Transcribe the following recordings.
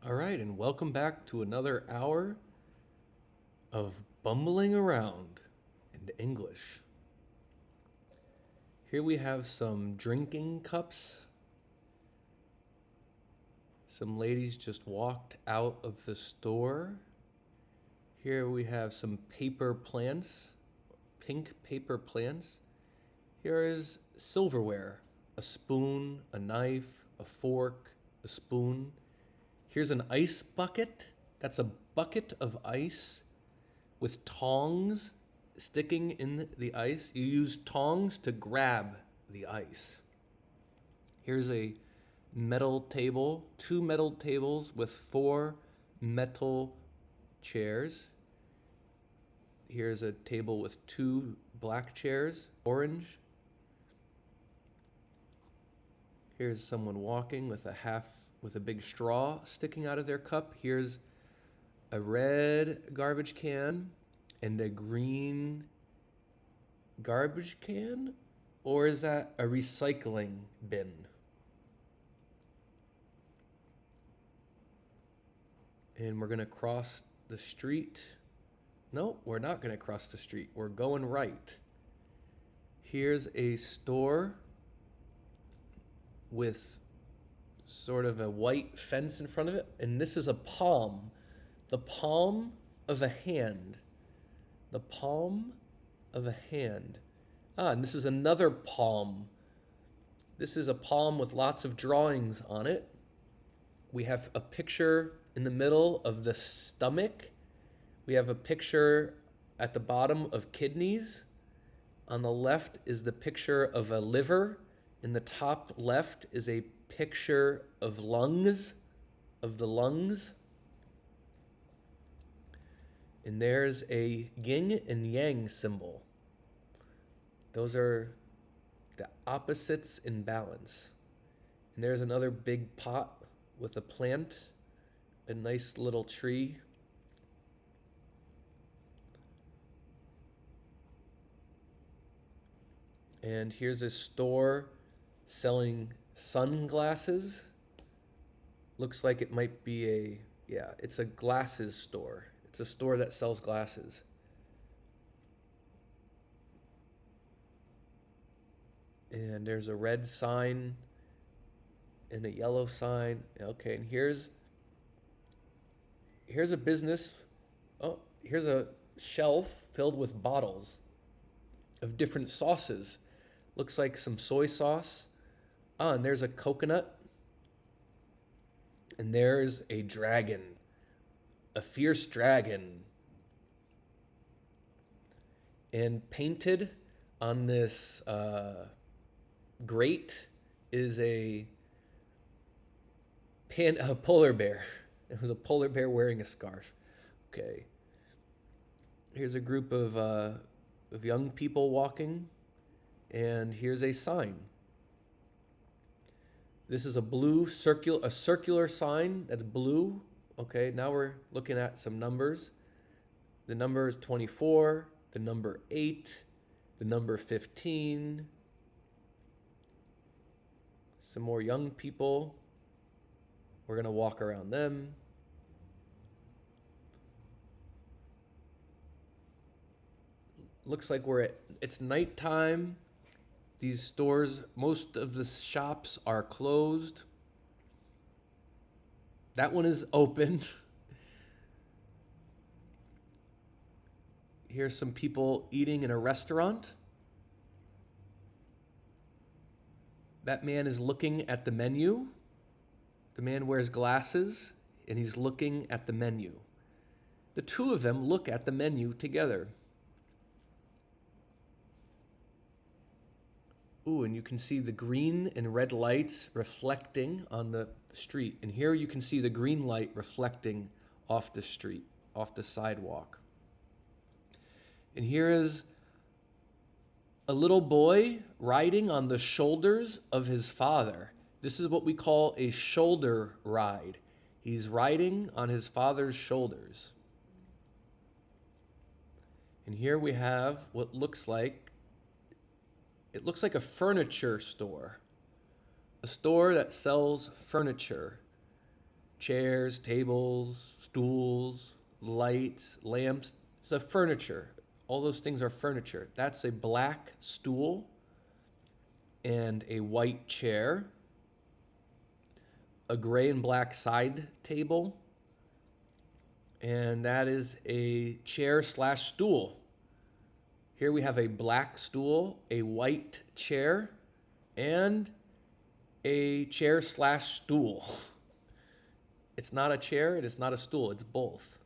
All right, and welcome back to another hour of Bumbling Around in English. Here we have some drinking cups. Some ladies just walked out of the store. Here we have some paper plants, pink paper plants. Here is silverware, a spoon, a knife, a fork, a spoon. Here's an ice bucket. That's a bucket of ice with tongs sticking in the ice. You use tongs to grab the ice. Here's a metal table, two metal tables with four metal chairs. Here's a table with two black chairs, orange. Here's someone walking with a big straw sticking out of their cup. Here's a red garbage can and a green garbage can? Or is that a recycling bin? And we're going to cross the street. No, we're not going to cross the street. We're going right. Here's a store with sort of a white fence in front of it. And this is a palm. The palm of a hand. The palm of a hand. And this is another palm. This is a palm with lots of drawings on it. We have a picture in the middle of the stomach. We have a picture at the bottom of kidneys. On the left is the picture of a liver. In the top left is a picture of lungs, of the lungs. And there's a yin and yang symbol. Those are the opposites in balance. And there's another big pot with a plant, a nice little tree. And here's a store selling sunglasses. Looks like it might be it's a glasses store. It's a store that sells glasses. And there's a red sign and a yellow sign. Okay, and here's a business. Oh, here's a shelf filled with bottles of different sauces. Looks like some soy sauce. And there's a coconut. And there's a dragon. A fierce dragon. And painted on this grate is a polar bear. It was a polar bear wearing a scarf. Okay. Here's a group of young people walking. And here's a sign. This is a circular sign that's blue. Okay, now we're looking at some numbers. The number is 24, the number 8, the number 15. Some more young people. We're going to walk around them. Looks like it's nighttime. These stores, most of the shops are closed. That one is open. Here's some people eating in a restaurant. That man is looking at the menu. The man wears glasses and he's looking at the menu. The two of them look at the menu together. Ooh, and you can see the green and red lights reflecting on the street. And here you can see the green light reflecting off the street, off the sidewalk. And here is a little boy riding on the shoulders of his father. This is what we call a shoulder ride. He's riding on his father's shoulders. And here we have what looks like a furniture store. A store that sells furniture. chairs, tables, stools, lights, lamps. So furniture. All those things are furniture. That's a black stool and a white chair, a gray and black side table, and that is a chair slash stool. Here we have a black stool, a white chair, and a chair slash stool. It's not a chair, it is not a stool, it's both.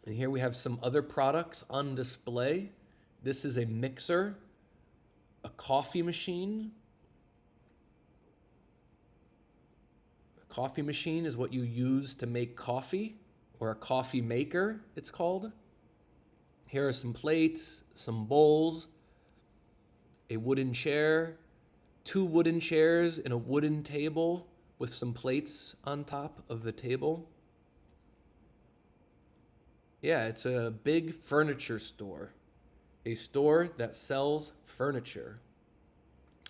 And here we have some other products on display. This is a mixer, a coffee machine. A coffee machine is what you use to make coffee, or a coffee maker, it's called. Here are some plates, some bowls, a wooden chair, 2 wooden chairs and a wooden table with some plates on top of the table. Yeah, it's a big furniture store. A store that sells furniture.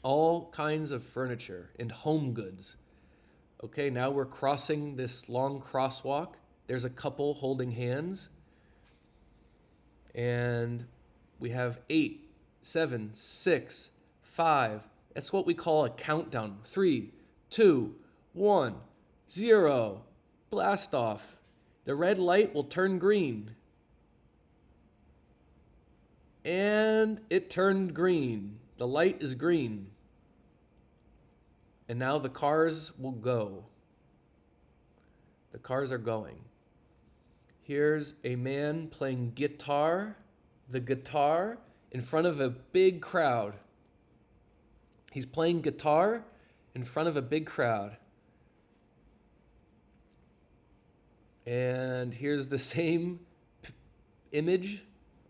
All kinds of furniture and home goods. Okay, now we're crossing this long crosswalk. There's a couple holding hands. And we have 8, 7, 6, 5. That's what we call a countdown. 3, 2, 1, 0. Blast off. The red light will turn green. And it turned green. The light is green. And now the cars will go. The cars are going. Here's a man playing the guitar, in front of a big crowd. He's playing guitar in front of a big crowd. And here's the same image,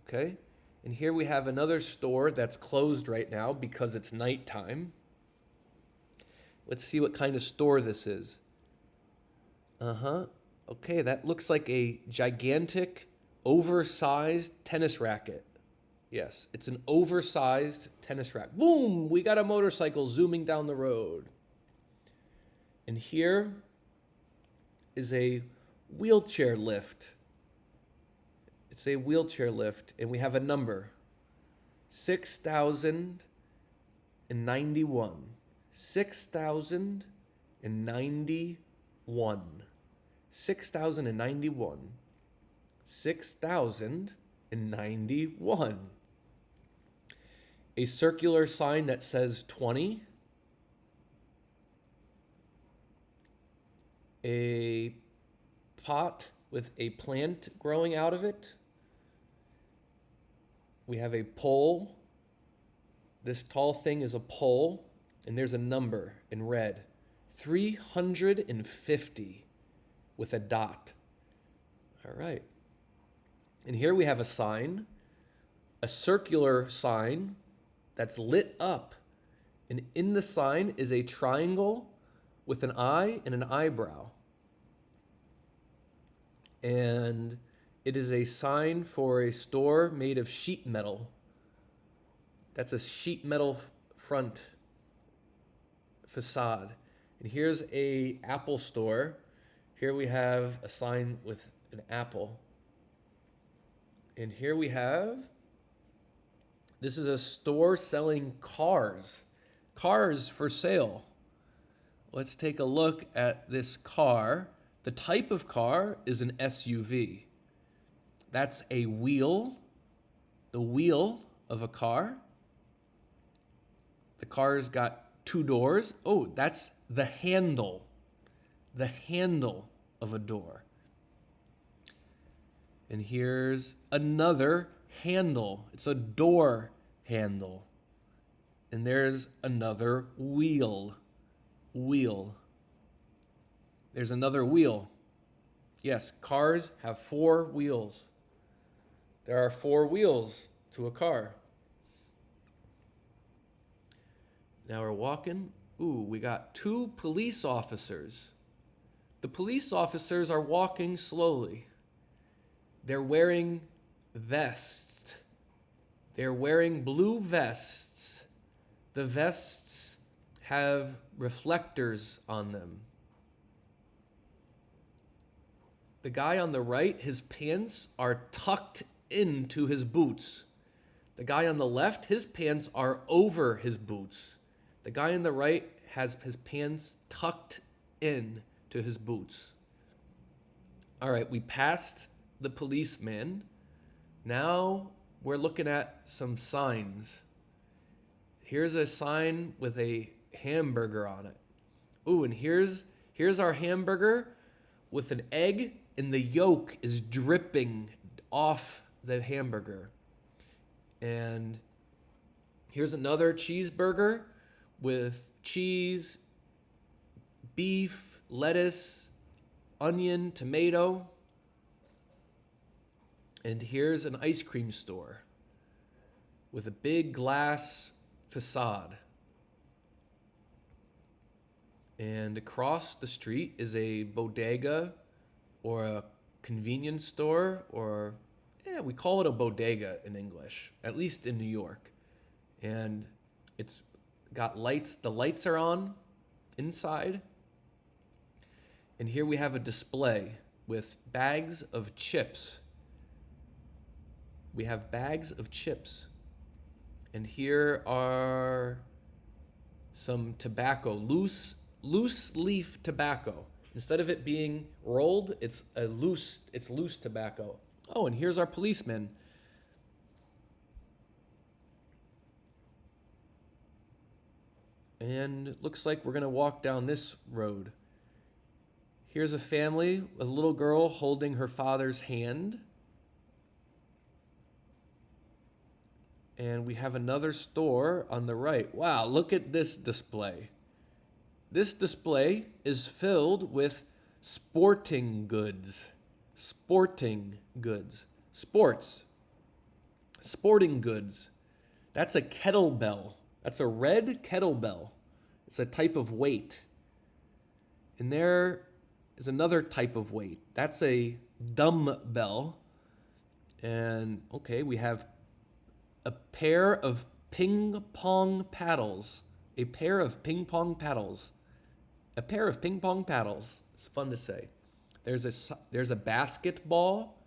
okay? And here we have another store that's closed right now because it's nighttime. Let's see what kind of store this is. Okay, that looks like a gigantic, oversized tennis racket. Yes, it's an oversized tennis racket. Boom! We got a motorcycle zooming down the road. And here is a wheelchair lift. It's a wheelchair lift, and we have a number. 6,091. 6,091. 6,091. 6,091. A circular sign that says 20. A pot with a plant growing out of it. We have a pole. This tall thing is a pole, and there's a number in red. 350 with a dot. All right. And here we have a sign, a circular sign that's lit up. And in the sign is a triangle with an eye and an eyebrow. And it is a sign for a store made of sheet metal. That's a sheet metal front facade. And here's a Apple store. Here we have a sign with an apple. And here we have, this is a store selling cars. Cars for sale. Let's take a look at this car. The type of car is an SUV. That's a wheel, the wheel of a car. The car's got 2 doors. Oh, that's the handle of a door. And here's another handle. It's a door handle. And there's another wheel. There's another wheel. Yes, cars have 4 wheels. There are 4 wheels to a car. Now we're walking. Ooh, we got 2 police officers. The police officers are walking slowly. They're wearing vests. They're wearing blue vests. The vests have reflectors on them. The guy on the right, his pants are tucked into his boots. The guy on the left, his pants are over his boots. The guy on the right has his pants tucked in to his boots. All right, we passed the policeman. Now we're looking at some signs. Here's a sign with a hamburger on it. Ooh, and here's our hamburger with an egg, and the yolk is dripping off the hamburger. And here's another cheeseburger with cheese, beef, lettuce, onion, tomato. And here's an ice cream store with a big glass facade. And across the street is a bodega or a convenience store, or we call it a bodega in English, at least in New York. And it's got lights. The lights are on inside. And here we have a display with bags of chips. We have bags of chips. And here are some tobacco, loose leaf tobacco. Instead of it being rolled, it's loose tobacco. Oh, and here's our policeman. And it looks like we're going to walk down this road. Here's a family, a little girl holding her father's hand. And we have another store on the right. Wow, look at this display. This display is filled with sporting goods. Sporting goods. Sports. Sporting goods. That's a kettlebell. That's a red kettlebell. It's a type of weight. And there is another type of weight. That's a dumbbell. And okay, we have a pair of ping pong paddles. A pair of ping pong paddles. A pair of ping pong paddles. It's fun to say. There's a basketball.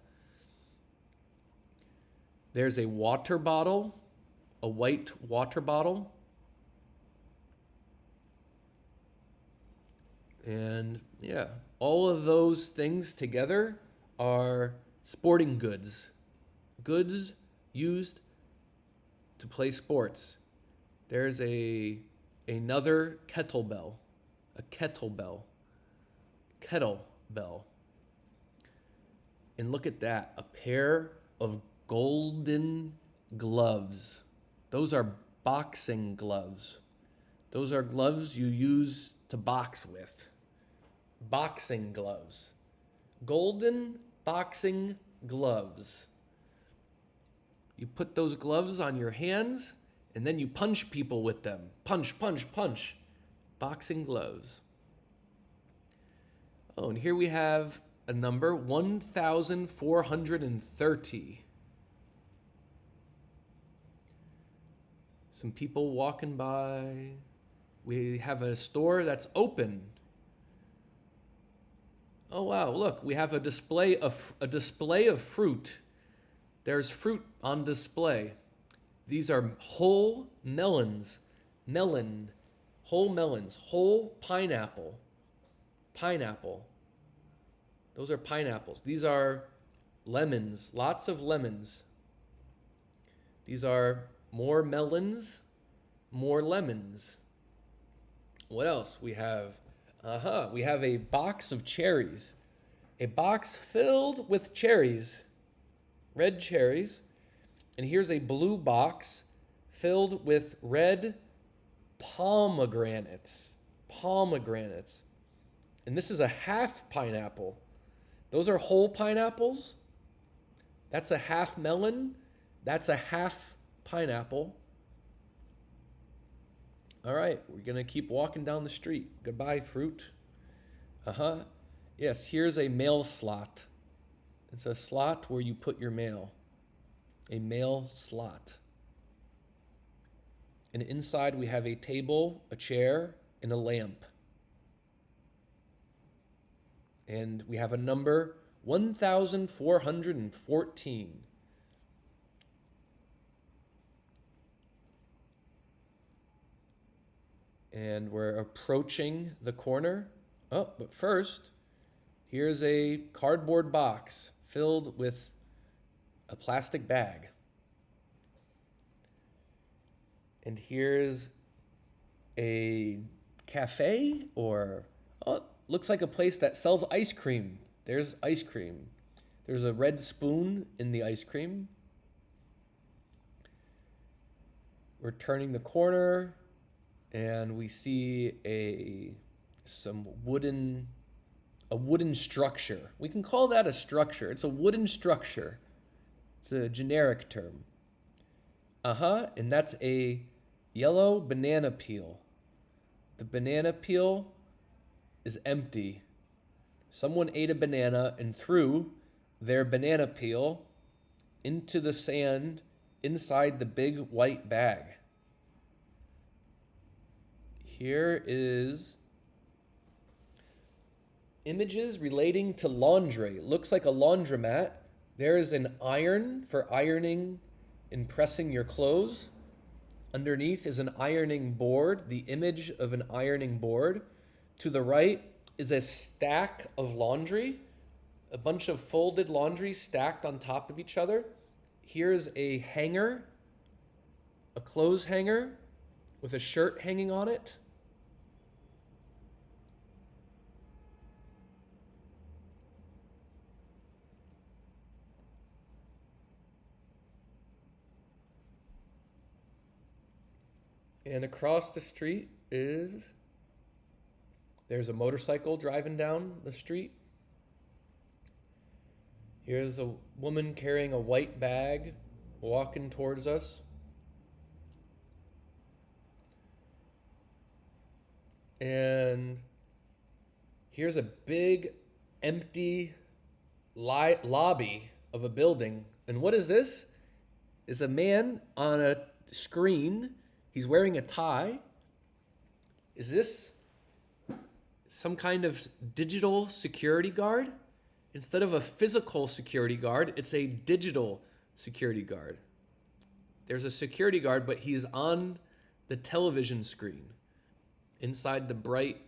There's a water bottle, a white water bottle. And yeah, all of those things together are sporting goods. Goods used to play sports. There's another kettlebell. A kettlebell. Kettlebell. And look at that. A pair of golden gloves. Those are boxing gloves. Those are gloves you use to box with. Boxing gloves. Golden boxing gloves. You put those gloves on your hands, and then you punch people with them. Punch, punch, punch. Boxing gloves. Oh, and here we have a number, 1,430. Some people walking by. We have a store that's open. Oh wow, look, we have a display of fruit. There's fruit on display. These are whole melons. Whole melons, whole pineapple. Pineapple. Those are pineapples. These are lemons, lots of lemons. These are more melons, more lemons. What else? We have a box of cherries. A box filled with cherries. Red cherries. And here's a blue box filled with red pomegranates. Pomegranates. And this is a half pineapple. Those are whole pineapples. That's a half melon. That's a half pineapple. All right, we're going to keep walking down the street. Goodbye, fruit. Yes, here's a mail slot. It's a slot where you put your mail. A mail slot. And inside we have a table, a chair, and a lamp. And we have a number 1,414. And we're approaching the corner. Oh, but first, here's a cardboard box filled with a plastic bag. And here's a cafe, or oh, looks like a place that sells ice cream. There's ice cream. There's a red spoon in the ice cream. We're turning the corner and we see a wooden structure. We can call that a structure. It's a wooden structure. It's a generic term. And that's a yellow banana peel. The banana peel is empty. Someone ate a banana and threw their banana peel into the sand inside the big white bag. Here is images relating to laundry. It looks like a laundromat. There is an iron for ironing and pressing your clothes. Underneath is an ironing board, the image of an ironing board. To the right is a stack of laundry, a bunch of folded laundry stacked on top of each other. Here's a hanger, a clothes hanger with a shirt hanging on it. And across the street there's a motorcycle driving down the street. Here's a woman carrying a white bag walking towards us. And here's a big empty lobby of a building. And what is this? Is a man on a screen. He's wearing a tie. Is this some kind of digital security guard? Instead of a physical security guard, it's a digital security guard. There's a security guard, but he's on the television screen inside the bright,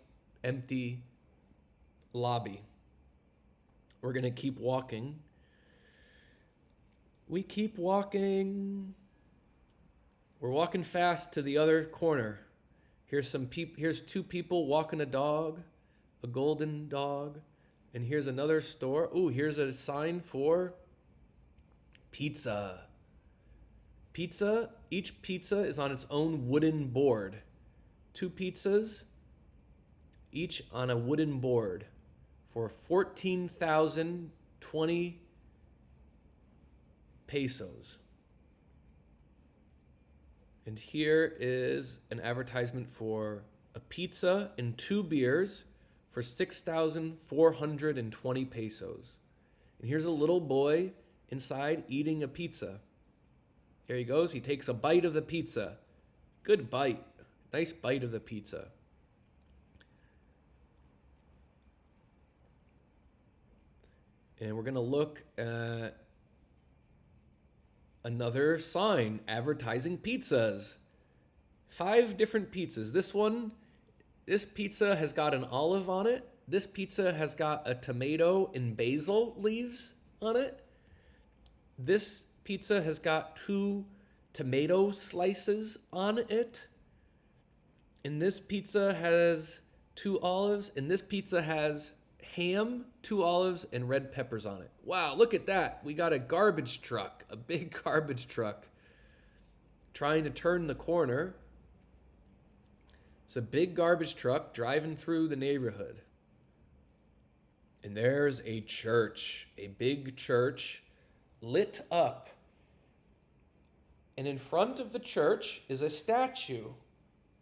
empty lobby. We're going to keep walking. We keep walking. We're walking fast to the other corner. Here's two people walking a dog, a golden dog. And here's another store. Ooh, here's a sign for pizza. Pizza, each pizza is on its own wooden board. 2 pizzas, each on a wooden board for 14,020 pesos. And here is an advertisement for a pizza and 2 beers for 6,420 pesos. And here's a little boy inside eating a pizza. There he goes. He takes a bite of the pizza. Good bite. Nice bite of the pizza. And we're going to look at another sign advertising pizzas. 5 different pizzas. This pizza has got an olive on it. This pizza has got a tomato and basil leaves on it. This pizza has got 2 tomato slices on it. And this pizza has 2 olives. And this pizza has ham, 2 olives, and red peppers on it. Wow, look at that. We got a garbage truck, a big garbage truck, trying to turn the corner. It's a big garbage truck driving through the neighborhood. And there's a church, a big church, lit up. And in front of the church is a statue.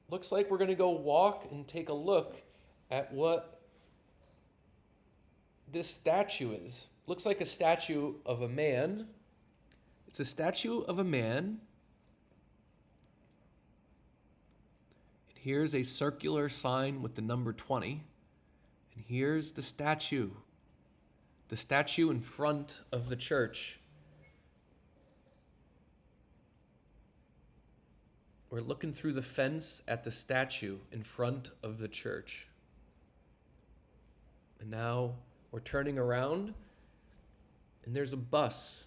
Looks like we're going to go walk and take a look at what this statue is. Looks like a statue of a man. It's a statue of a man. Here's a circular sign with the number 20. And here's the statue. the statue in front of the church. We're looking through the fence at the statue in front of the church. And now we're turning around, and there's a bus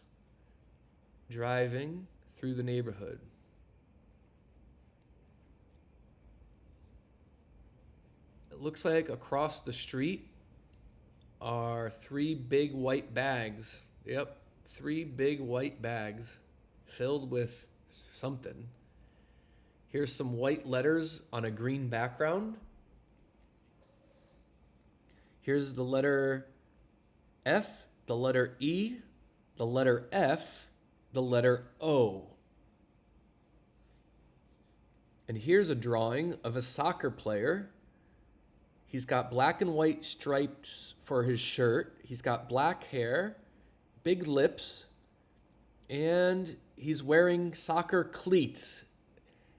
driving through the neighborhood. It looks like across the street are 3 big white bags. Yep, 3 big white bags filled with something. Here's some white letters on a green background. Here's the letter F, the letter E, the letter F, the letter O. And here's a drawing of a soccer player. He's got black and white stripes for his shirt. He's got black hair, big lips, and he's wearing soccer cleats.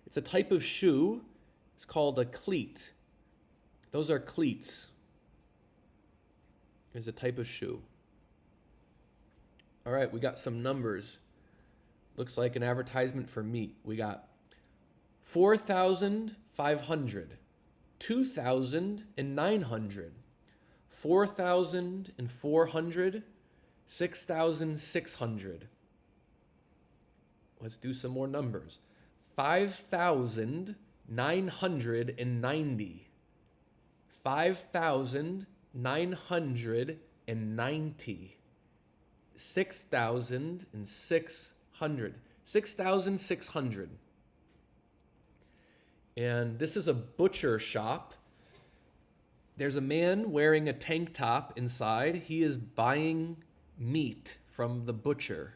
It's a type of shoe. It's called a cleat. Those are cleats. It's a type of shoe. All right, we got some numbers. Looks like an advertisement for meat. We got 4,500, 2,900, 4,400, 6,600. Let's do some more numbers. 5,990, 5,990, 6,600, 6,600. And this is a butcher shop. There's a man wearing a tank top inside. He is buying meat from the butcher.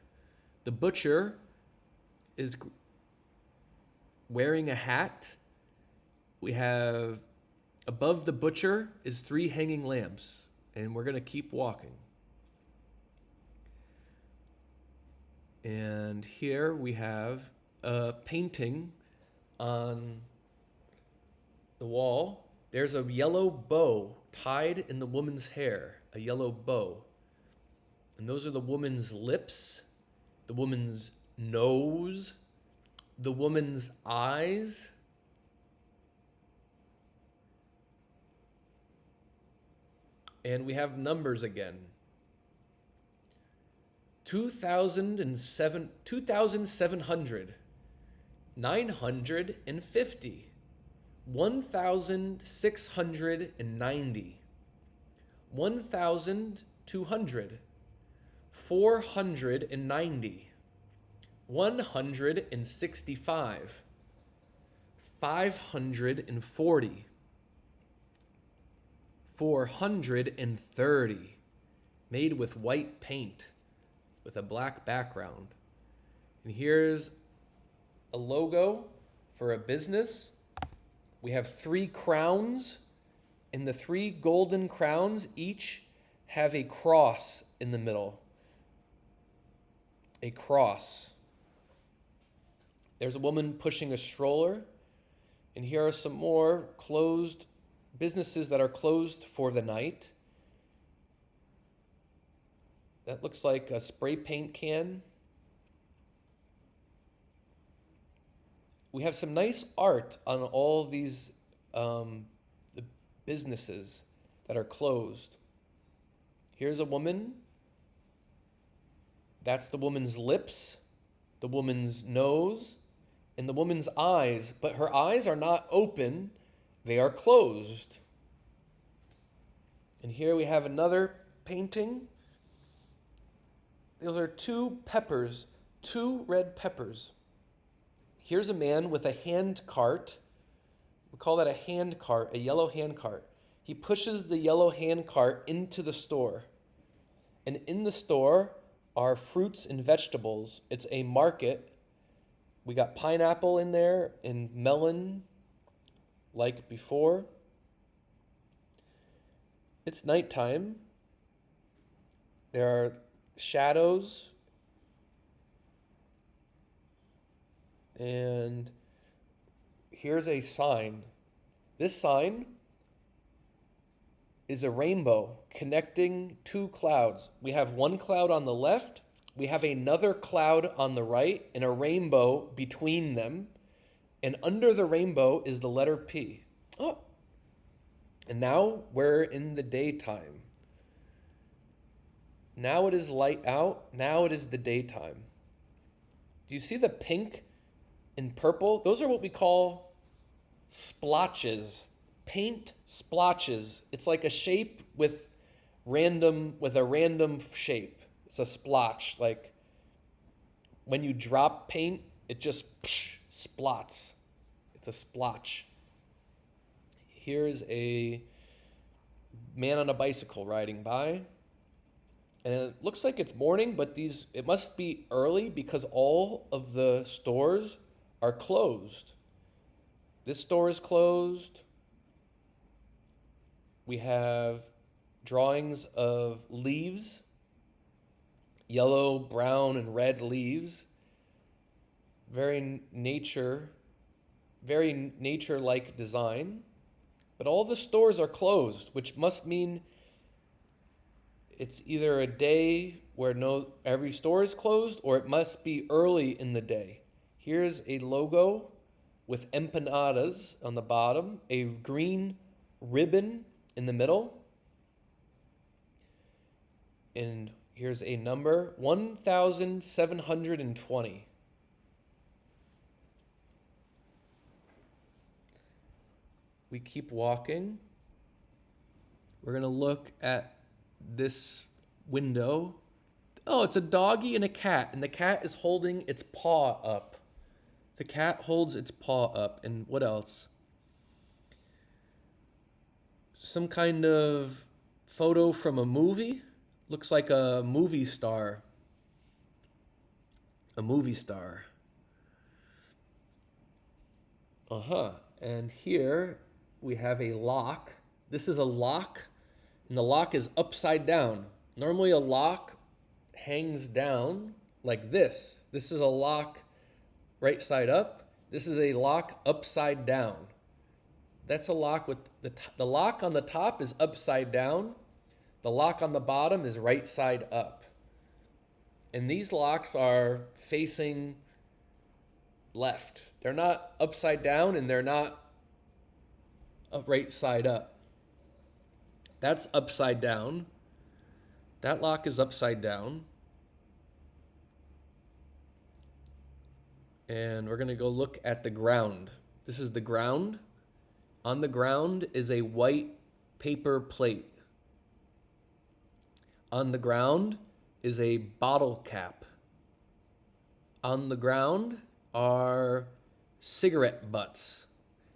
The butcher is wearing a hat. We have, above the butcher is 3 hanging lamps, and we're going to keep walking. And here we have a painting on the wall. There's a yellow bow tied in the woman's hair, a yellow bow. And those are the woman's lips, the woman's nose, the woman's eyes. And we have numbers again. 2,700, 950, 1,690, 1,200, 490, 165, 540, 430, made with white paint with a black background. And here's a logo for a business. We have 3 crowns, and the 3 golden crowns each have a cross in the middle. A cross. There's a woman pushing a stroller, and here are some more closed businesses that are closed for the night. That looks like a spray paint can. We have some nice art on all these the businesses that are closed. Here's a woman. That's the woman's lips, the woman's nose, and the woman's eyes. But her eyes are not open, they are closed. And here we have another painting. Those are 2 peppers, 2 red peppers. Here's a man with a hand cart. We call that a hand cart, a yellow hand cart. He pushes the yellow hand cart into the store. And in the store are fruits and vegetables. It's a market. We got pineapple in there and melon, like before. It's nighttime. There are shadows. And here's a sign. This sign is a rainbow connecting two clouds. We have one cloud on the left, we have another cloud on the right, and a rainbow between them. And under the rainbow is the letter P. Oh, and now we're in the daytime. Now it is light out. Now it is the daytime. Do you see the pink and purple? Those are what we splotches. Paint splotches. It's like a shape with a random shape. It's a splotch. Like when you drop paint, it just splots. It's a splotch. Here's a man on a bicycle riding by. And it looks like it's morning, but it must be early because all of the stores are closed. This store is closed. We have drawings of leaves, yellow, brown, and red leaves. Very nature-like design. But all the stores are closed, which must mean it's either a day where every store is closed, or it must be early in the day. Here's a logo with empanadas on the bottom, a green ribbon in the middle, and here's a number, 1,720. We keep walking. We're going to look at this window. Oh, it's a doggy and a cat, and the cat is holding its paw up. The cat holds its paw up, and what else? Some kind of photo from a movie. Looks like a movie star. A movie star. And here we have a lock. This is a lock, and the lock is upside down. Normally a lock hangs down like this. This is a lock right side up. This is a lock upside down. That's a lock with the lock on the top is upside down. The lock on the bottom is right side up. And these locks are facing left. They're not upside down, and they're not right side up. That's upside down. That lock is upside down. And we're going to go look at the ground. This is the ground. On the ground is a white paper plate. On the ground is a bottle cap. On the ground are cigarette butts.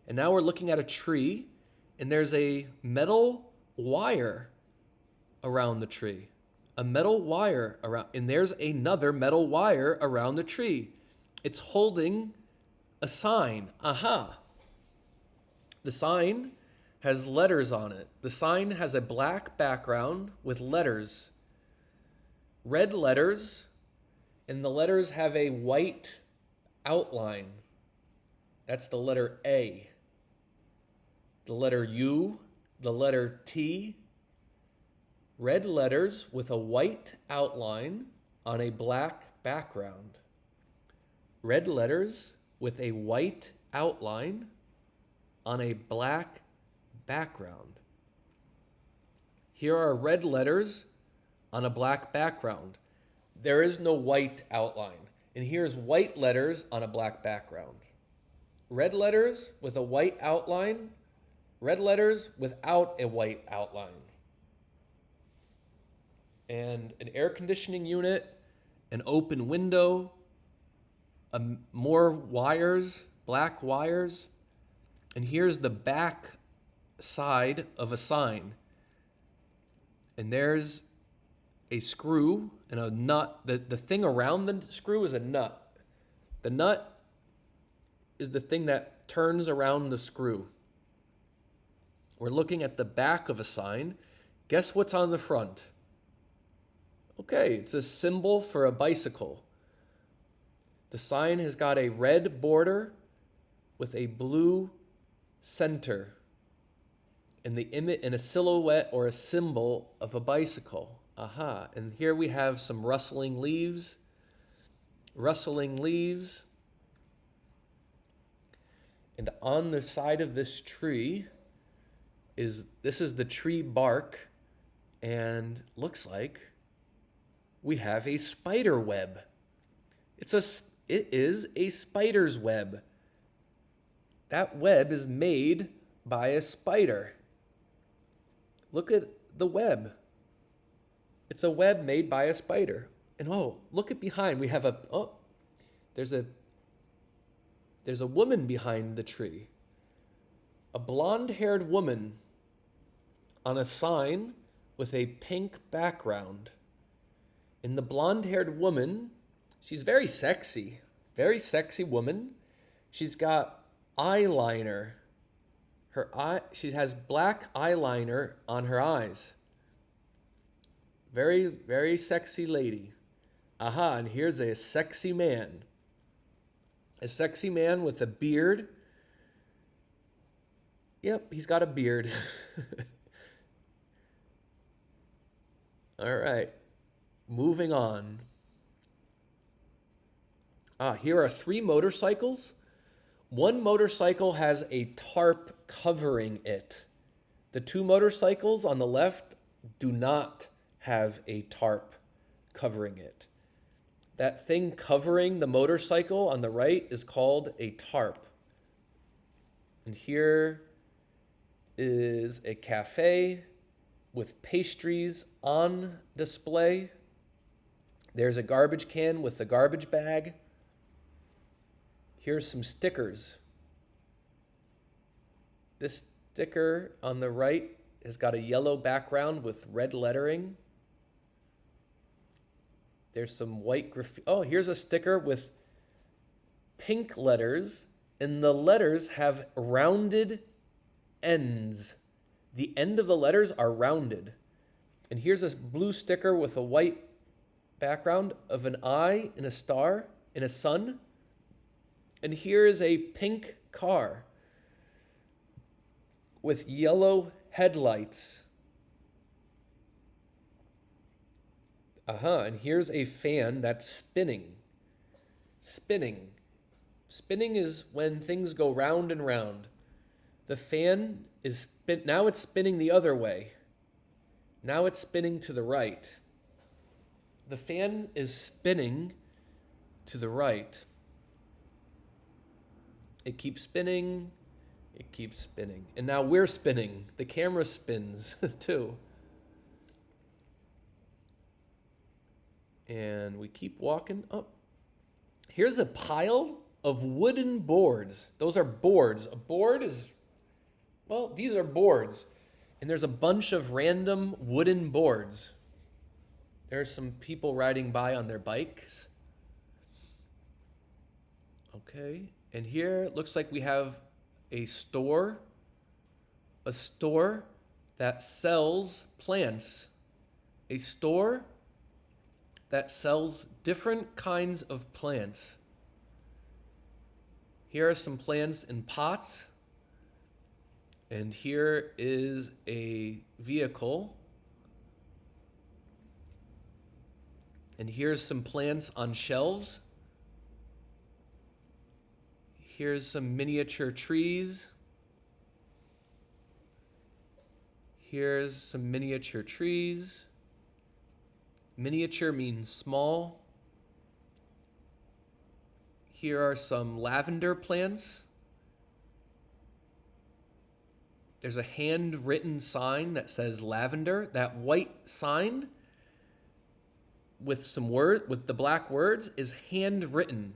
And now we're looking at a tree, and there's a metal wire around the tree. A metal wire around, and there's another metal wire around the tree. It's holding a sign. Aha. The sign has letters on it. The sign has a black background with letters. Red letters, and the letters have a white outline. That's the letter A. The letter U, the letter T. Red letters with a white outline on a black background. Red letters with a white outline on a black background. Here are red letters on a black background. There is no white outline. And here's white letters on a black background. Red letters with a white outline. Red letters without a white outline. And an air conditioning unit, an open window, more wires, black wires. And here's the back side of a sign. And there's a screw and a nut. The thing around the screw is a nut. The nut is the thing that turns around the screw. We're looking at the back of a sign. Guess what's on the front? Okay, it's a symbol for a bicycle. The sign has got a red border with a blue center. and the image and a silhouette or a symbol of a bicycle. Aha. And here we have some rustling leaves. Rustling leaves. And on the side of this tree is the tree bark, and looks like we have a spider web. It is a spider's web. That web is made by a spider. Look at the web. It's a web made by a spider. And look at behind. We have there's a woman behind the tree. A blonde-haired woman on a sign with a pink background. And the blonde-haired woman, she's very sexy woman. She's got eyeliner. She has black eyeliner on her eyes. Very, very sexy lady. Aha, and here's a sexy man. A sexy man with a beard. Yep, he's got a beard. All right, moving on. Here are 3 motorcycles. One motorcycle has a tarp covering it. The 2 motorcycles on the left do not have a tarp covering it. That thing covering the motorcycle on the right is called a tarp. And here is a cafe with pastries on display. There's a garbage can with a garbage bag. Here's some stickers. This sticker on the right has got a yellow background with red lettering. There's some white graffiti. Here's a sticker with pink letters, and the letters have rounded ends. The end of the letters are rounded. And here's a blue sticker with a white background of an eye and a star and a sun. And here is a pink car with yellow headlights. And here's a fan that's spinning. Spinning. Spinning is when things go round and round. The fan is now it's spinning the other way. Now it's spinning to the right. The fan is spinning to the right. It keeps spinning. It keeps spinning. And now we're spinning. The camera spins too. And we keep walking up. Here's a pile of wooden boards. Those are boards. A board is, these are boards. And there's a bunch of random wooden boards. There's some people riding by on their bikes. Okay. And here it looks like we have a store that sells plants. A store that sells different kinds of plants. Here are some plants in pots. And here is a vehicle. And here's some plants on shelves. Here's some miniature trees. Here's some miniature trees. Miniature means small. Here are some lavender plants. There's a handwritten sign that says lavender. That white sign with the black words is handwritten.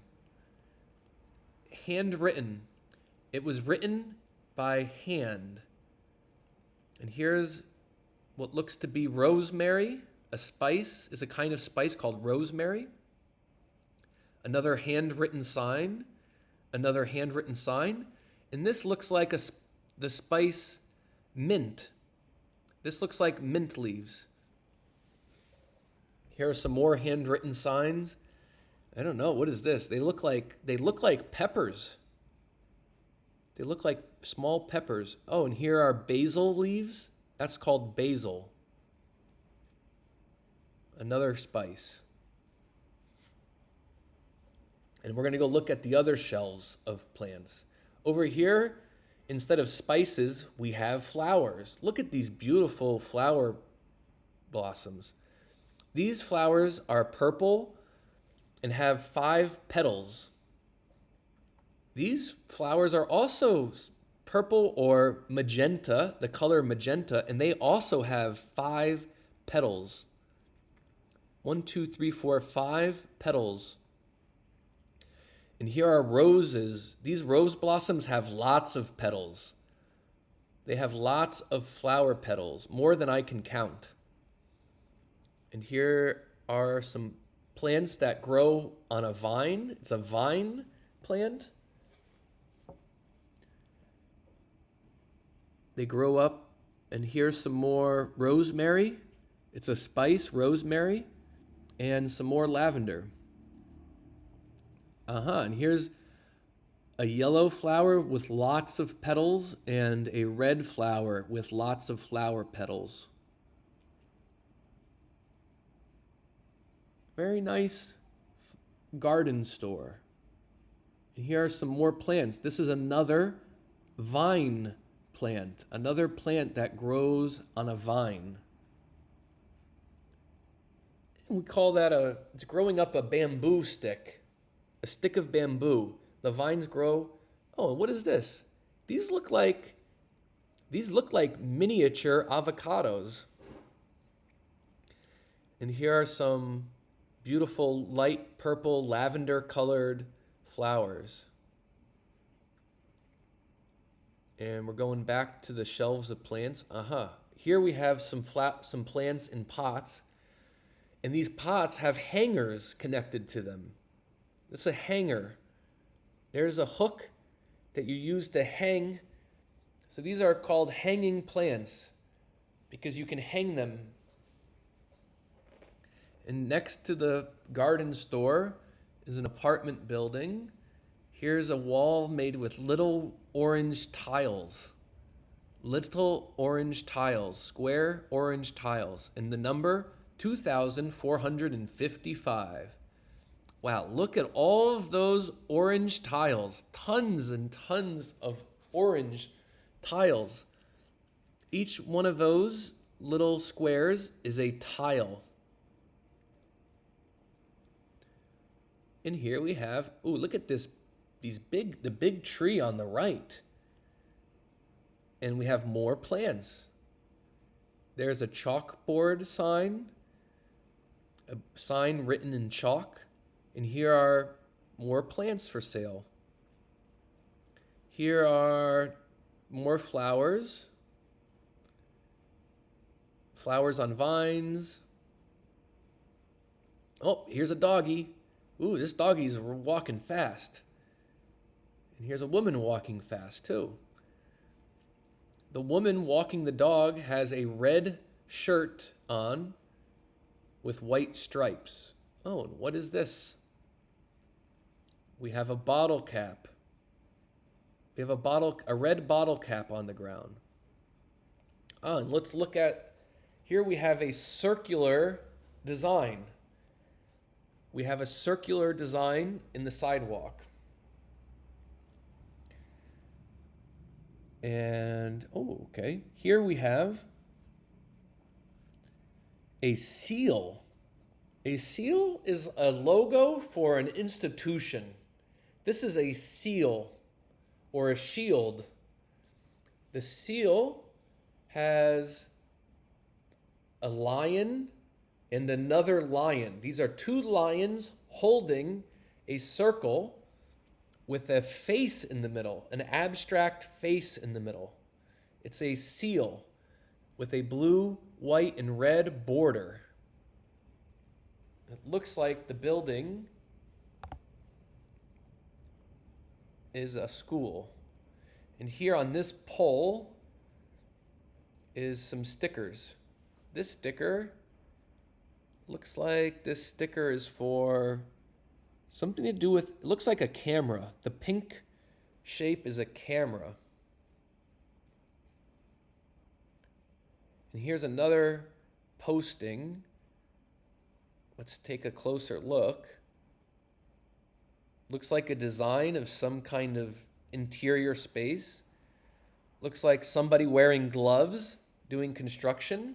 Handwritten. It was written by hand. And here's what looks to be rosemary. A spice is a kind of spice called rosemary. Another handwritten sign. Another handwritten sign. And this looks like the spice mint. This looks like mint leaves. Here are some more handwritten signs. I don't know, what is this? They look like peppers. They look like small peppers. Oh, and here are basil leaves. That's called basil. Another spice. And we're going to go look at the other shelves of plants. Over here, instead of spices, we have flowers. Look at these beautiful flower blossoms. These flowers are purple and have 5 petals. These flowers are also purple or magenta, the color magenta, and they also have 5 petals. 1, 2, 3, 4, 5 petals. And here are roses. These rose blossoms have lots of petals. They have lots of flower petals, more than I can count. And here are some plants that grow on a vine. It's a vine plant. They grow up, and here's some more rosemary. It's a spice, rosemary, and some more lavender. And here's a yellow flower with lots of petals and a red flower with lots of flower petals. Very nice garden store. And here are some more plants. This is another vine plant, another plant that grows on a vine. And we call that it's growing up a bamboo stick. A stick of bamboo. The vines grow. Oh, what is this? These look like miniature avocados. And here are some beautiful light purple lavender colored flowers. And we're going back to the shelves of plants. Here we have some plants in pots. And these pots have hangers connected to them. It's a hanger. There's a hook that you use to hang. So these are called hanging plants because you can hang them. And next to the garden store is an apartment building. Here's a wall made with little orange tiles. Little orange tiles, square orange tiles. And the number 2,455. Wow, look at all of those orange tiles. Tons and tons of orange tiles. Each one of those little squares is a tile. And here we have, look at the big tree on the right. And we have more plants. There's a chalkboard sign, a sign written in chalk. And here are more plants for sale. Here are more flowers. Flowers on vines. Oh, here's a doggy. Ooh, this doggy's walking fast. And here's a woman walking fast too. The woman walking the dog has a red shirt on with white stripes. Oh, and what is this? We have a bottle cap. We have a red bottle cap on the ground. And let's look at, here we have a circular design. We have a circular design in the sidewalk. And, okay. Here we have a seal. A seal is a logo for an institution. This is a seal or a shield. The seal has a lion and another lion. These are 2 lions holding a circle with a face in the middle, an abstract face in the middle. It's a seal with a blue, white, and red border. It looks like the building is a school. And here on this pole is some stickers. This sticker looks like this sticker is for something to do with, it looks like a camera. The pink shape is a camera. And here's another posting. Let's take a closer look. Looks like a design of some kind of interior space. Looks like somebody wearing gloves doing construction.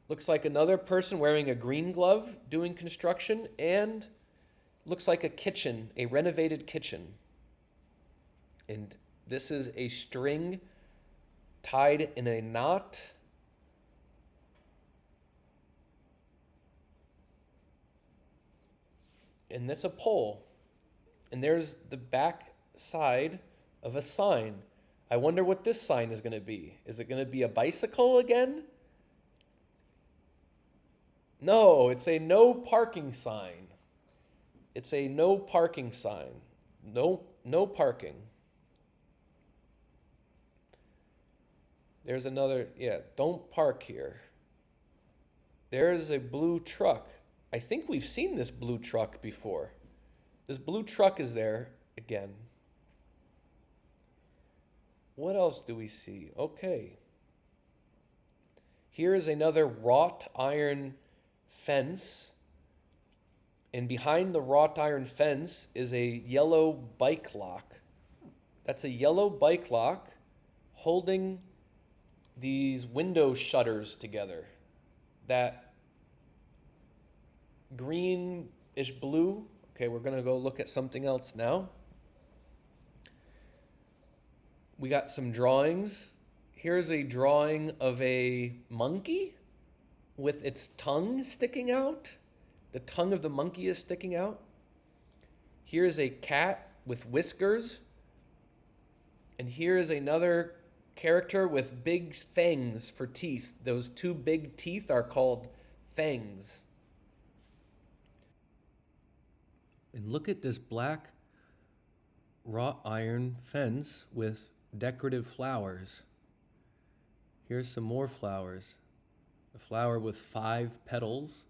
Looks like another person wearing a green glove doing construction, and looks like a kitchen, a renovated kitchen. And this is a string tied in a knot. And that's a pole. And there's the back side of a sign. I wonder what this sign is going to be. Is it going to be a bicycle again? No, it's a no parking sign. It's a no parking sign. No parking. There's another, don't park here. There's a blue truck. I think we've seen this blue truck before. This blue truck is there again. What else do we see? Okay. Here is another wrought iron fence. And behind the wrought iron fence is a yellow bike lock. That's a yellow bike lock holding these window shutters together. That greenish blue. Okay, we're going to go look at something else now. We got some drawings. Here's a drawing of a monkey with its tongue sticking out. The tongue of the monkey is sticking out. Here's a cat with whiskers. And here is another character with big fangs for teeth. Those two big teeth are called fangs. And look at this black wrought iron fence with decorative flowers. Here's some more flowers. A flower with 5 petals.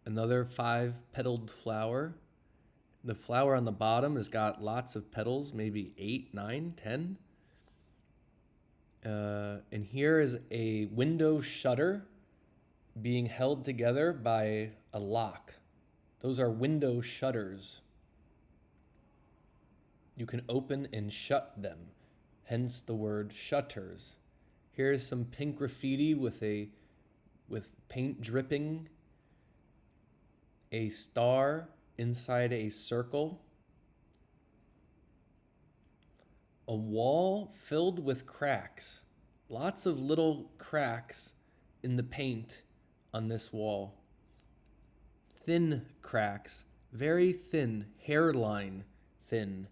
Another 5-petaled flower. The flower on the bottom has got lots of petals, maybe 8, 9, 10. And here is a window shutter being held together by a lock. Those are window shutters. You can open and shut them, hence the word shutters. Here's some pink graffiti with paint dripping. A star inside a circle. A wall filled with cracks. Lots of little cracks in the paint on this wall. Thin cracks, very thin, hairline thin.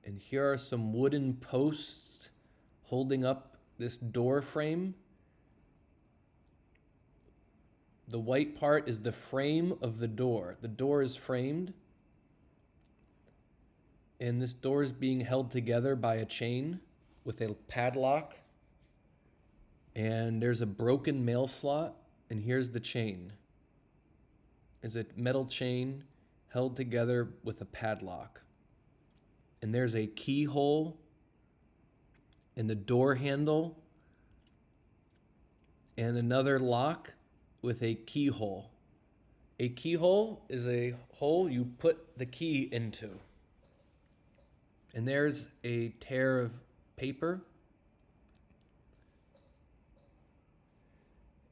And here are some wooden posts holding up this door frame. The white part is the frame of the door. The door is framed. And this door is being held together by a chain with a padlock. And there's a broken mail slot. And here's the chain. It's a metal chain held together with a padlock. And there's a keyhole in the door handle. And another lock with a keyhole. A keyhole is a hole you put the key into. And there's a tear of paper.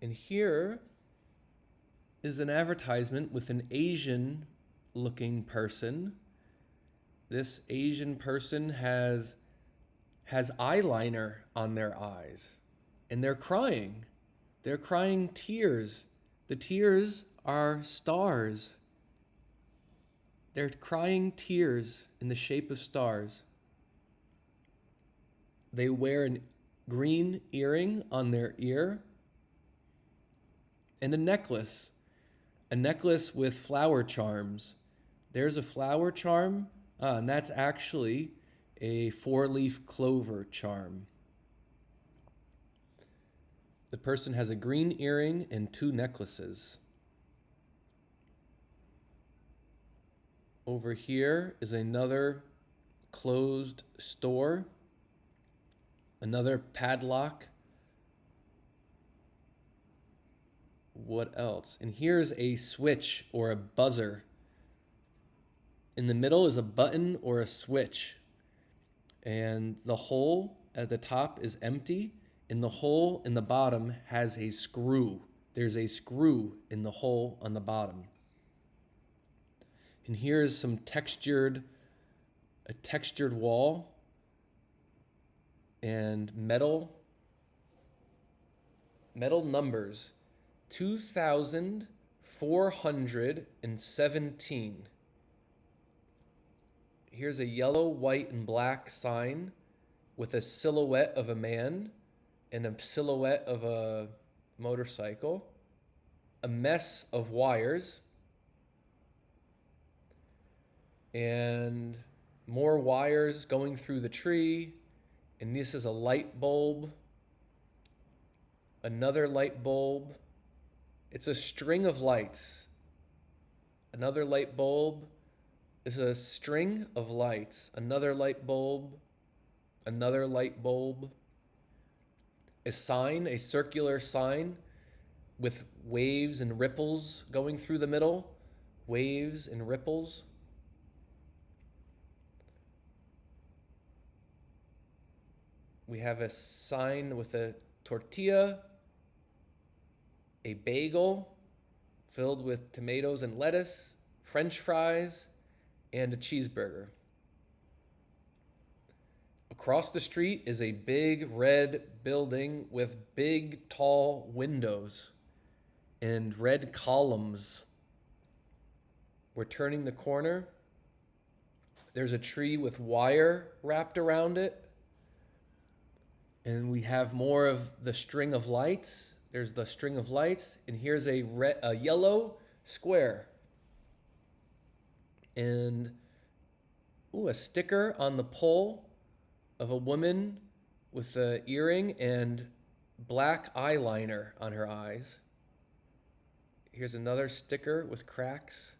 And here is an advertisement with an Asian looking person. This Asian person has eyeliner on their eyes. And they're crying. They're crying tears. The tears are stars. They're crying tears in the shape of stars. They wear a green earring on their ear and a necklace with flower charms. There's a flower charm, and that's actually a 4-leaf clover charm. The person has a green earring and 2 necklaces. Over here is another closed store, another padlock. What else? And here's a switch or a buzzer. In the middle is a button or a switch. And the hole at the top is empty. And the hole in the bottom has a screw. There's a screw in the hole on the bottom. And here's some textured wall and metal numbers. 2,417. Here's a yellow, white, and black sign with a silhouette of a man and a silhouette of a motorcycle. A mess of wires. And more wires going through the tree. And this is a light bulb. Another light bulb. It's a string of lights. Another light bulb is a string of lights. Another light bulb. Another light bulb. A sign, a circular sign with waves and ripples going through the middle. Waves and ripples. We have a sign with a tortilla, a bagel filled with tomatoes and lettuce, French fries, and a cheeseburger. Across the street is a big red building with big tall windows and red columns. We're turning the corner. There's a tree with wire wrapped around it. And we have more of the string of lights. There's the string of lights. And here's a yellow square. And a sticker on the pole of a woman with an earring and black eyeliner on her eyes. Here's another sticker with cracks.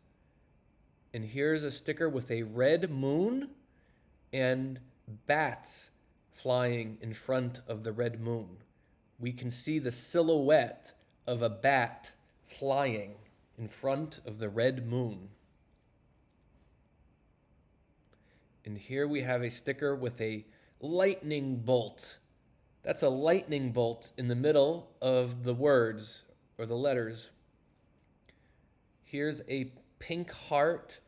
And here's a sticker with a red moon and bats flying in front of the red moon. We can see the silhouette of a bat flying in front of the red moon. And here we have a sticker with a lightning bolt. That's a lightning bolt in the middle of the words or the letters. Here's a pink heart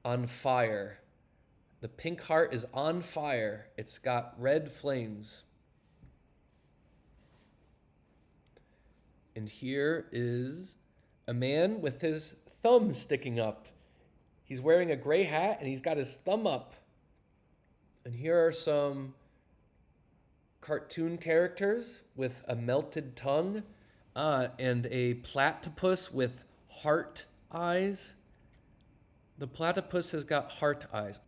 on fire. The pink heart is on fire. It's got red flames. And here is a man with his thumb sticking up. He's wearing a gray hat and he's got his thumb up. And here are some cartoon characters with a melted tongue and a platypus with heart eyes. The platypus has got heart eyes.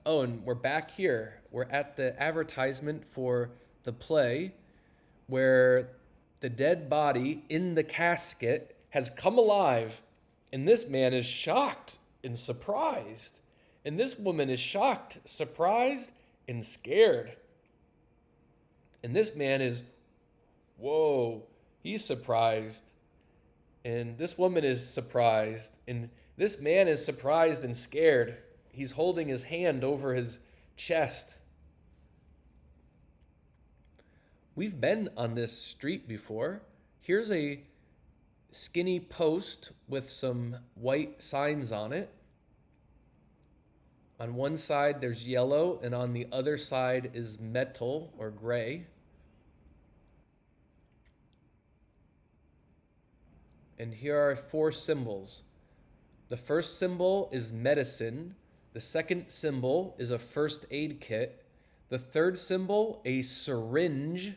Oh, and we're back here. We're at the advertisement for the play where the dead body in the casket has come alive. And this man is shocked and surprised. And this woman is shocked, surprised, and scared. And this man is, whoa, he's surprised. And this woman is surprised. And this man is surprised and scared. He's holding his hand over his chest. We've been on this street before. Here's a skinny post with some white signs on it. On one side there's yellow, and on the other side is metal or gray. And here are 4 symbols. The first symbol is medicine. The second symbol is a first aid kit. The third symbol, a syringe.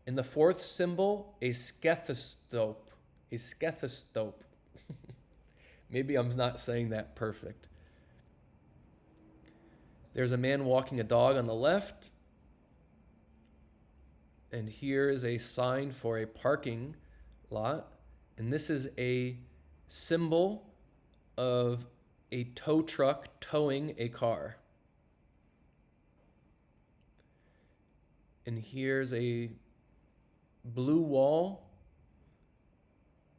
And the fourth symbol, a stethoscope. A stethoscope. Maybe I'm not saying that perfect. There's a man walking a dog on the left. And here is a sign for a parking lot. And this is a symbol of a tow truck towing a car. And here's a blue wall.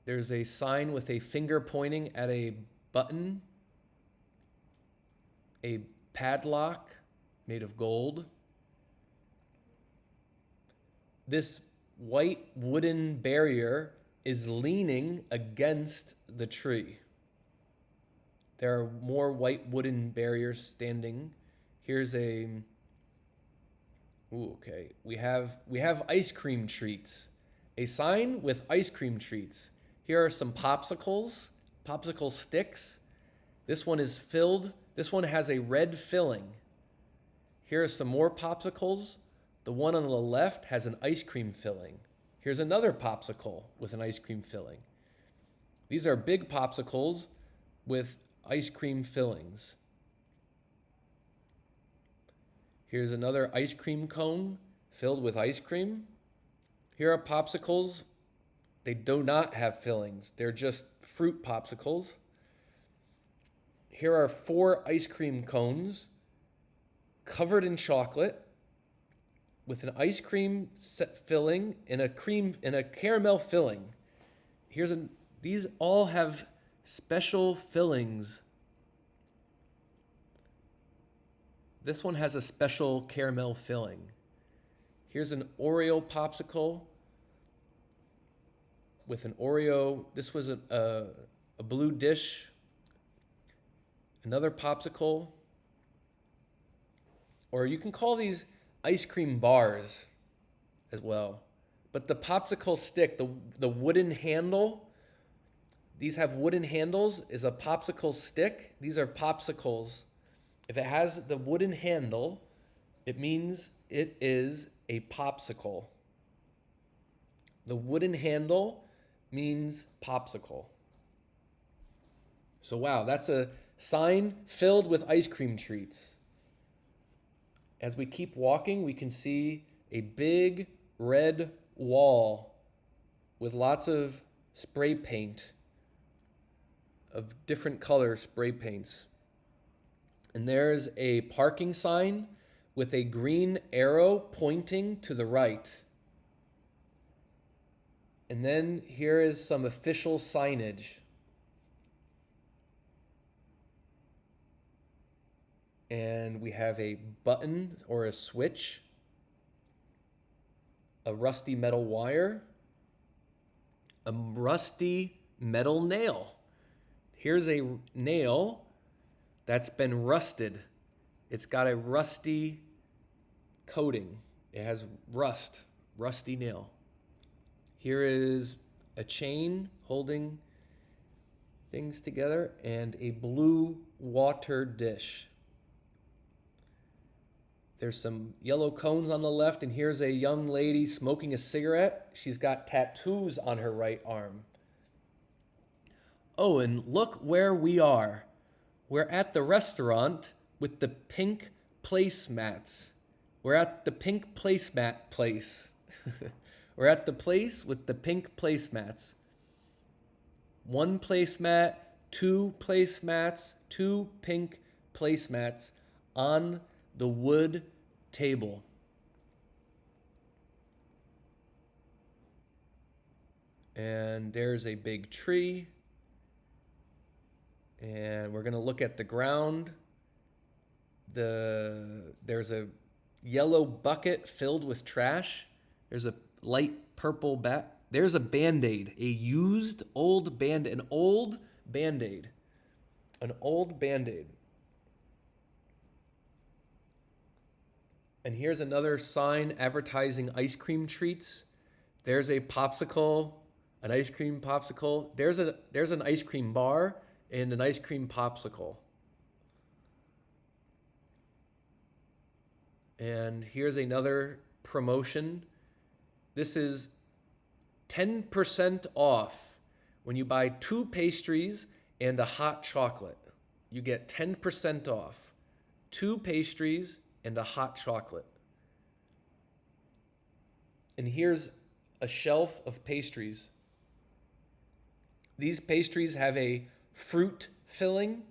There's a sign with a finger pointing at a button, a padlock made of gold. This white wooden barrier is leaning against the tree. There are more white wooden barriers standing. Here's a okay. We have ice cream treats. A sign with ice cream treats. Here are some popsicle sticks. This one is filled. This one has a red filling. Here are some more popsicles. The one on the left has an ice cream filling. Here's another popsicle with an ice cream filling. These are big popsicles with ice cream fillings. Here's another ice cream cone filled with ice cream. Here are popsicles. They do not have fillings. They're just fruit popsicles. Here are 4 ice cream cones covered in chocolate with an ice cream filling and a caramel filling. These all have special fillings. This one has a special caramel filling. Here's an Oreo popsicle with an Oreo. This was a blue dish. Another popsicle. Or you can call these ice cream bars as well. But the popsicle stick, the wooden handle, these have wooden handles, is a popsicle stick. These are popsicles. If it has the wooden handle, it means it is a popsicle. The wooden handle means popsicle. So wow, that's a sign filled with ice cream treats. As we keep walking, we can see a big red wall with lots of spray paint of different color spray paints. And there's a parking sign with a green arrow pointing to the right. And then here is some official signage. And we have a button or a switch, a rusty metal wire, a rusty metal nail. Here's a nail that's been rusted. It's got a rusty coating. It has rusty nail. Here is a chain holding things together and a blue water dish. There's some yellow cones on the left, and here's a young lady smoking a cigarette. She's got tattoos on her right arm. Oh, and look where we are. We're at the restaurant with the pink placemats. We're at the pink placemat place. We're at the place with the pink placemats. 1 placemat, 2 placemats, 2 pink placemats on the wood table. And there's a big tree. And we're going to look at the ground. There's a yellow bucket filled with trash. There's a light purple bat. There's a Band-Aid, a used old Band-Aid, an old Band-Aid. An old Band-Aid. And here's another sign advertising ice cream treats. There's a popsicle, an ice cream popsicle. There's an ice cream bar and an ice cream popsicle. And here's another promotion. This is 10% off when you buy 2 pastries and a hot chocolate. You get 10% off. 2 pastries and a hot chocolate. And here's a shelf of pastries. These pastries have a fruit filling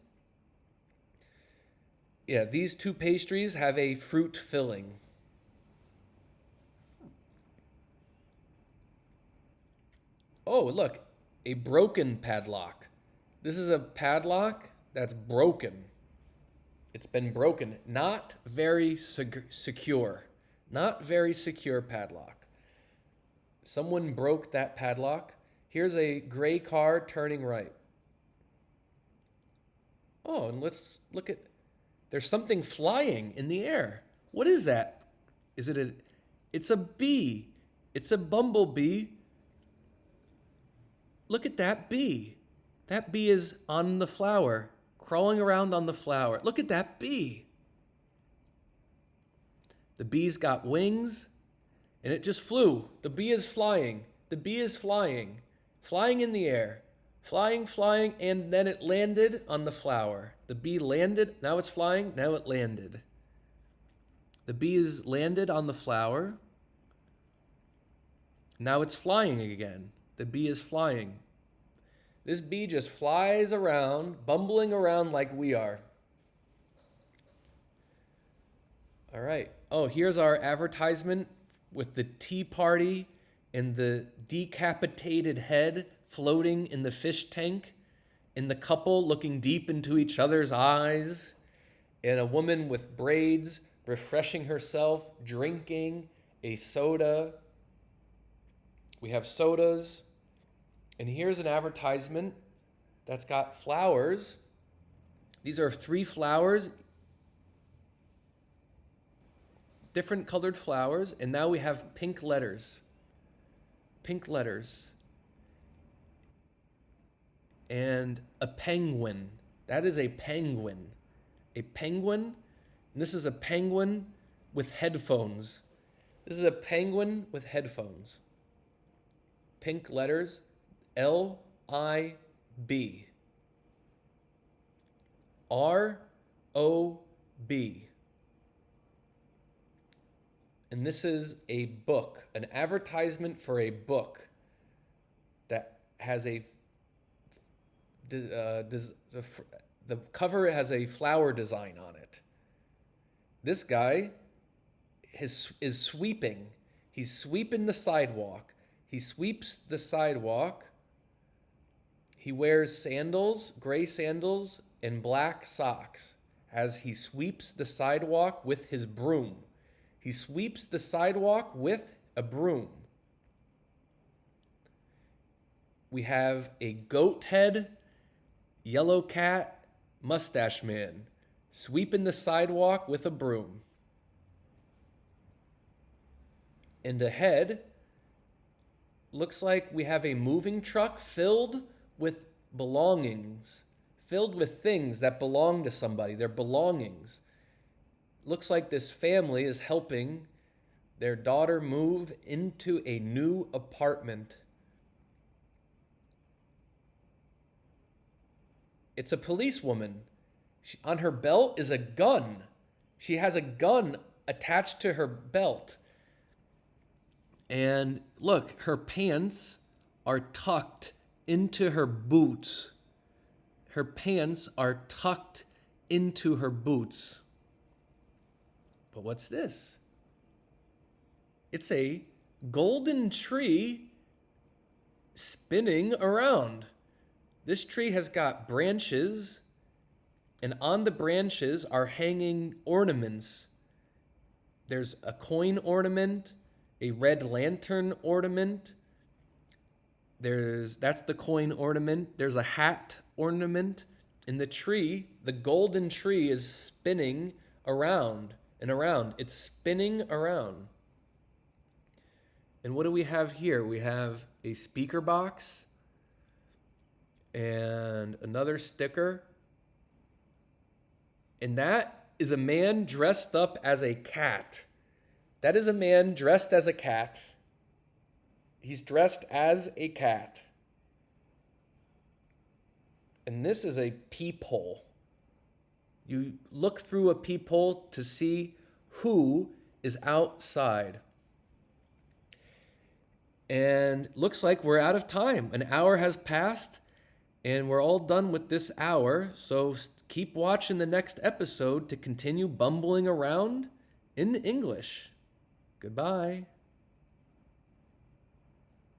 Yeah, these two pastries have a fruit filling. Oh, look, a broken padlock. This is a padlock that's broken. It's been broken. Not very secure. Not very secure padlock. Someone broke that padlock. Here's a gray car turning right. Oh, and let's look at. There's something flying in the air. What is that? Is it a. It's a bee. It's a bumblebee. Look at that bee. That bee is on the flower, crawling around on the flower. Look at that bee. The bee's got wings, and it just flew. The bee is flying. The bee is flying. Flying in the air. Flying, flying, and then it landed on the flower. The bee landed. Now it's flying. Now it landed. The bee is landed on the flower. Now it's flying again. The bee is flying. This bee just flies around, bumbling around like we are. All right. Oh, here's our advertisement with the tea party and the decapitated head floating in the fish tank, and the couple looking deep into each other's eyes, and a woman with braids refreshing herself, drinking a soda. We have sodas. And here's an advertisement that's got flowers. These are 3 flowers, different colored flowers, and now we have pink letters. Pink letters. And a penguin. That is a penguin. A penguin, and this is a penguin with headphones. This is a penguin with headphones. Pink letters. L-I-B. R-O-B. And this is a book, an advertisement for a book that has the cover has a flower design on it. This guy is sweeping. He's sweeping the sidewalk. He sweeps the sidewalk. He wears sandals, gray sandals, and black socks as he sweeps the sidewalk with his broom. He sweeps the sidewalk with a broom. We have a goat head, yellow cat, mustache man sweeping the sidewalk with a broom. And ahead, looks like we have a moving truck filled with belongings, filled with things that belong to somebody, their belongings. Looks like this family is helping their daughter move into a new apartment. It's a policewoman. On her belt is a gun. She has a gun attached to her belt. And look, her pants are tucked into her boots. Her pants are tucked into her boots. But what's this? It's a golden tree spinning around. This tree has got branches, and on the branches are hanging ornaments. There's a coin ornament, a red lantern ornament. That's the coin ornament. There's a hat ornament. And the tree, the golden tree, is spinning around and around. It's spinning around. And what do we have here? We have a speaker box and another sticker. And that is a man dressed up as a cat. That is a man dressed as a cat. He's dressed as a cat. And this is a peephole. You look through a peephole to see who is outside. And looks like we're out of time. An hour has passed, and we're all done with this hour. So keep watching the next episode to continue bumbling around in English. Goodbye.